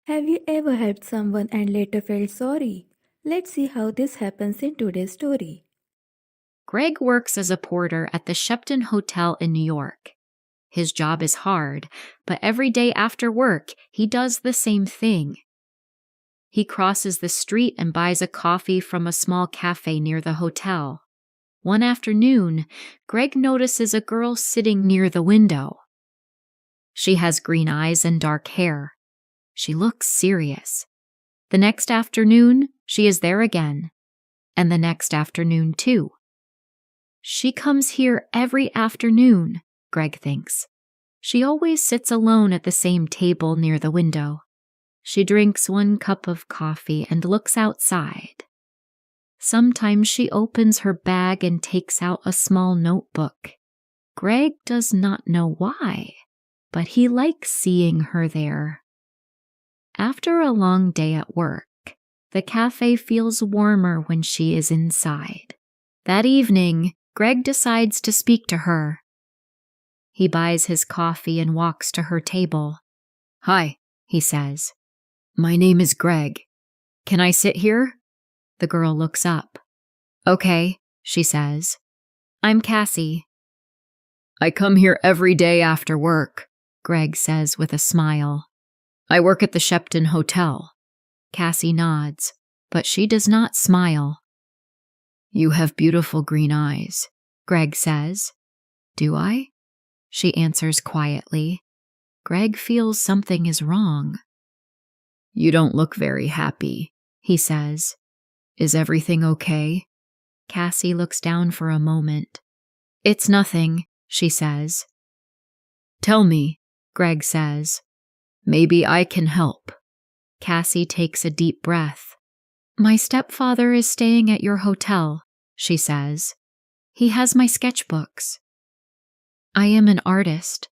Have you ever helped someone and later felt sorry? Let's see how this happens in today's story. Greg works as a porter at the Shepton Hotel in New York. His job is hard, but every day after work, he does the same thing. He crosses the street and buys a coffee from a small cafe near the hotel. One afternoon, Greg notices a girl sitting near the window. She has green eyes and dark hair. She looks serious. The next afternoon, she is there again. And the next afternoon, too. She comes here every afternoon, Greg thinks. She always sits alone at the same table near the window. She drinks one cup of coffee and looks outside. Sometimes she opens her bag and takes out a small notebook. Greg does not know why, but he likes seeing her there. After a long day at work, the cafe feels warmer when she is inside. That evening, Greg decides to speak to her. He buys his coffee and walks to her table. "Hi," he says. "My name is Greg. Can I sit here?" The girl looks up. "Okay," she says. "I'm Cassie." "I come here every day after work," Greg says with a smile. "I work at the Shepton Hotel." Cassie nods, but she does not smile. "You have beautiful green eyes," Greg says. "Do I?" She answers quietly. Greg feels something is wrong. "You don't look very happy," he says. "Is everything okay?" Cassie looks down for a moment. "It's nothing," she says. "Tell me," Greg says. "Maybe I can help." Cassie takes a deep breath. "My stepfather is staying at your hotel," she says. "He has my sketchbooks." "I am an artist.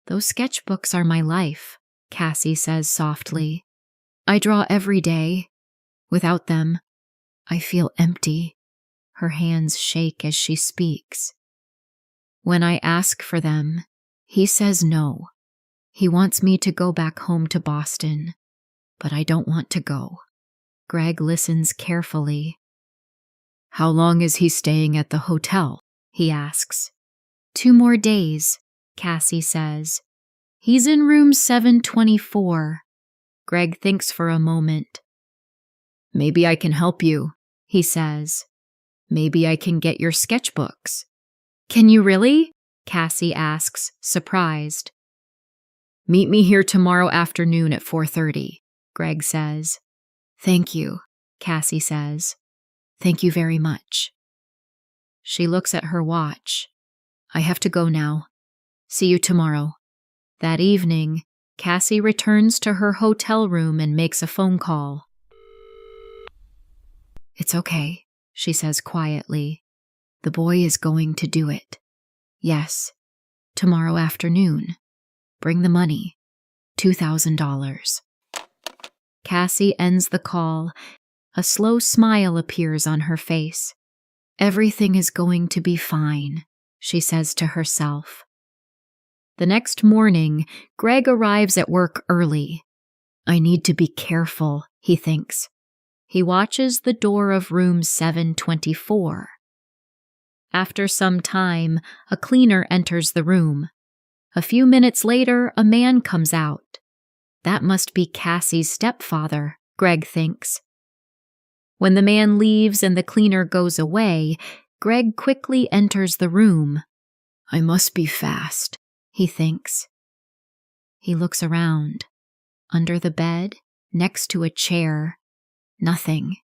Those sketchbooks are my life," Cassie says softly. "I draw every day. Without them, I feel empty." Her hands shake as she speaks. "When I ask for them, he says no. He wants me to go back home to Boston, but I don't want to go." Greg listens carefully. "How long is he staying at the hotel?" he asks. 2 more days, Cassie says. "He's in room 724. Greg thinks for a moment. "Maybe I can help you," he says. "Maybe I can get your sketchbooks." "Can you really?" Cassie asks, surprised. "Meet me here tomorrow afternoon at 4:30, Greg says. "Thank you," Cassie says. "Thank you very much." She looks at her watch. "I have to go now. See you tomorrow." That evening, Cassie returns to her hotel room and makes a phone call. "It's okay," she says quietly. "The boy is going to do it. Yes, tomorrow afternoon. Bring the money. $2,000. Cassie ends the call. A slow smile appears on her face. "Everything is going to be fine," she says to herself. The next morning, Greg arrives at work early. "I need to be careful," he thinks. He watches the door of room 724. After some time, a cleaner enters the room. A few minutes later, a man comes out. That must be Cassie's stepfather, Greg thinks. When the man leaves and the cleaner goes away, Greg quickly enters the room. "I must be fast," he thinks. He looks around. Under the bed, next to a chair, nothing.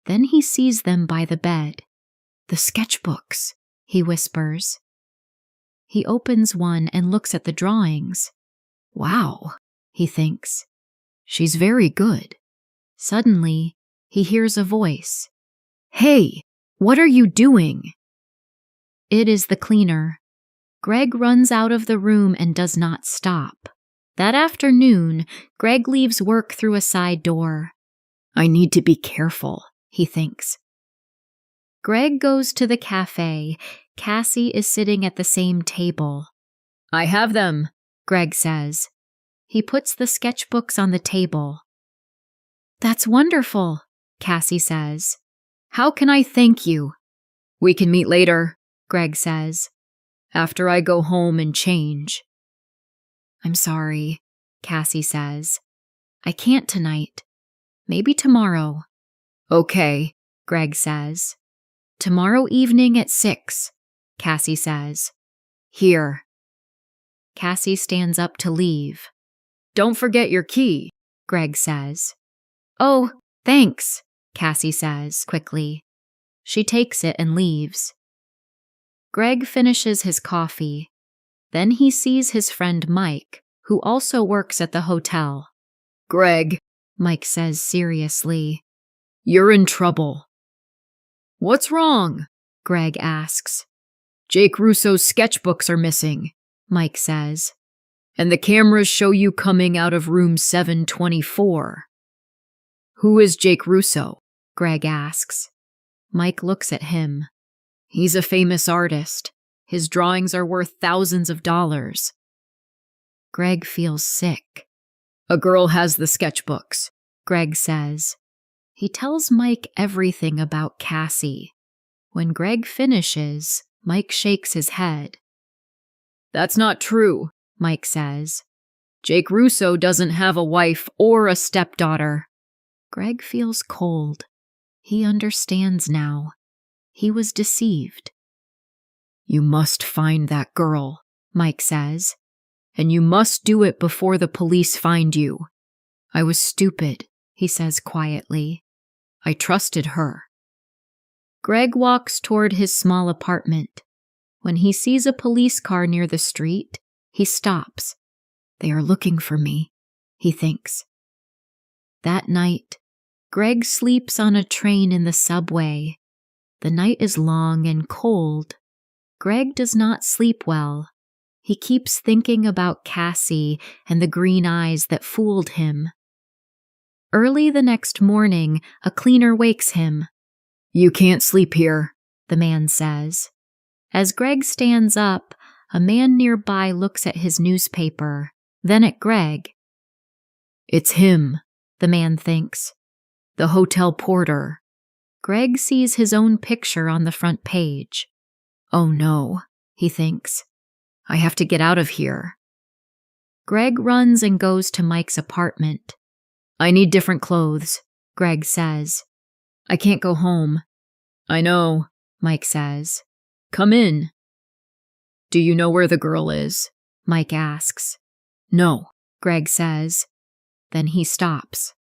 Then he sees them by the bed. "The sketchbooks," he whispers. He opens one and looks at the drawings. "Wow," he thinks. "She's very good." Suddenly, he hears a voice. "Hey, what are you doing?" It is the cleaner. Greg runs out of the room and does not stop. That afternoon, Greg leaves work through a side door. "I need to be careful," he thinks. Greg goes to the cafe. Cassie is sitting at the same table. "I have them," Greg says. He puts the sketchbooks on the table. That's wonderful, Cassie says. How can I thank you? We can meet later, Greg says, after I go home and change. I'm sorry, Cassie says. I can't tonight. Maybe tomorrow. Okay, Greg says. Tomorrow evening at 6, Cassie says. Here. Cassie stands up to leave. Don't forget your key, Greg says. Oh, thanks, Cassie says quickly. She takes it and leaves. Greg finishes his coffee. Then he sees his friend Mike, who also works at the hotel. Greg, Mike says seriously, you're in trouble. What's wrong? Greg asks. Jake Russo's sketchbooks are missing, Mike says, and the cameras show you coming out of room 724. Who is Jake Russo? Greg asks. Mike looks at him. He's a famous artist. His drawings are worth thousands of dollars. Greg feels sick. A girl has the sketchbooks, Greg says. He tells Mike everything about Cassie. When Greg finishes, Mike shakes his head. That's not true, Mike says. Jake Russo doesn't have a wife or a stepdaughter. Greg feels cold. He understands now. He was deceived. You must find that girl, Mike says. And you must do it before the police find you. I was stupid, he says quietly. I trusted her. Greg walks toward his small apartment. When he sees a police car near the street, he stops. They are looking for me, he thinks. That night, Greg sleeps on a train in the subway. The night is long and cold. Greg does not sleep well. He keeps thinking about Cassie and the green eyes that fooled him. Early the next morning, a cleaner wakes him. You can't sleep here, the man says. As Greg stands up, a man nearby looks at his newspaper, then at Greg. It's him, the man thinks. The hotel porter. Greg sees his own picture on the front page. Oh no, he thinks. I have to get out of here. Greg runs and goes to Mike's apartment. I need different clothes, Greg says. I can't go home. I know, Mike says. Come in. Do you know where the girl is? Mike asks. No, Greg says. Then he stops.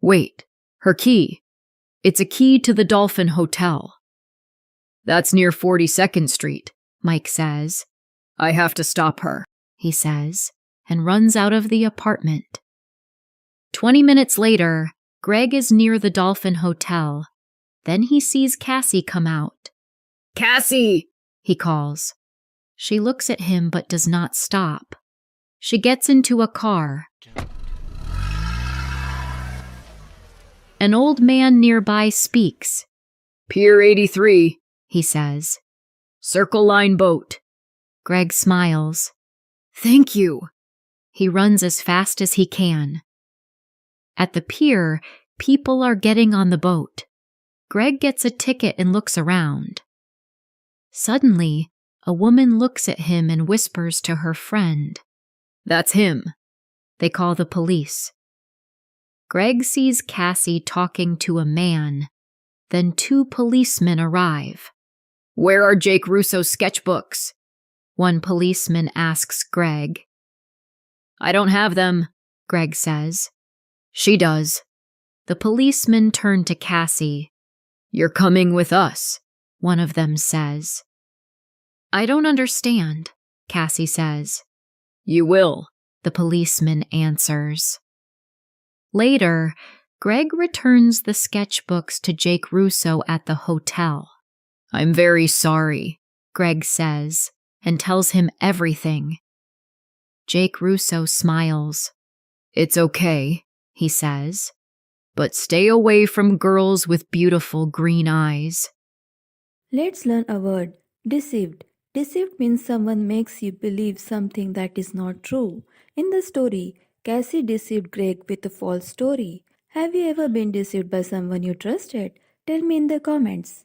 Wait, her key. It's a key to the Dolphin Hotel. That's near 42nd Street, Mike says. I have to stop her, he says, and runs out of the apartment. 20 minutes later, Greg is near the Dolphin Hotel. Then he sees Cassie come out. Cassie, he calls. She looks at him but does not stop. She gets into a car. An old man nearby speaks. Pier 83, he says. Circle Line boat. Greg smiles. Thank you. He runs as fast as he can. At the pier, people are getting on the boat. Greg gets a ticket and looks around. Suddenly, a woman looks at him and whispers to her friend. That's him. They call the police. Greg sees Cassie talking to a man. Then 2 policemen arrive. Where are Jake Russo's sketchbooks? One policeman asks Greg. I don't have them, Greg says. She does. The policemen turn to Cassie. You're coming with us, one of them says. I don't understand, Cassie says. You will, the policeman answers. Later, Greg returns the sketchbooks to Jake Russo at the hotel. I'm very sorry, Greg says, and tells him everything. Jake Russo smiles. It's okay, he says, but stay away from girls with beautiful green eyes. Let's learn a word, deceived. Deceived means someone makes you believe something that is not true. In the story, Cassie deceived Greg with a false story. Have you ever been deceived by someone you trusted? Tell me in the comments.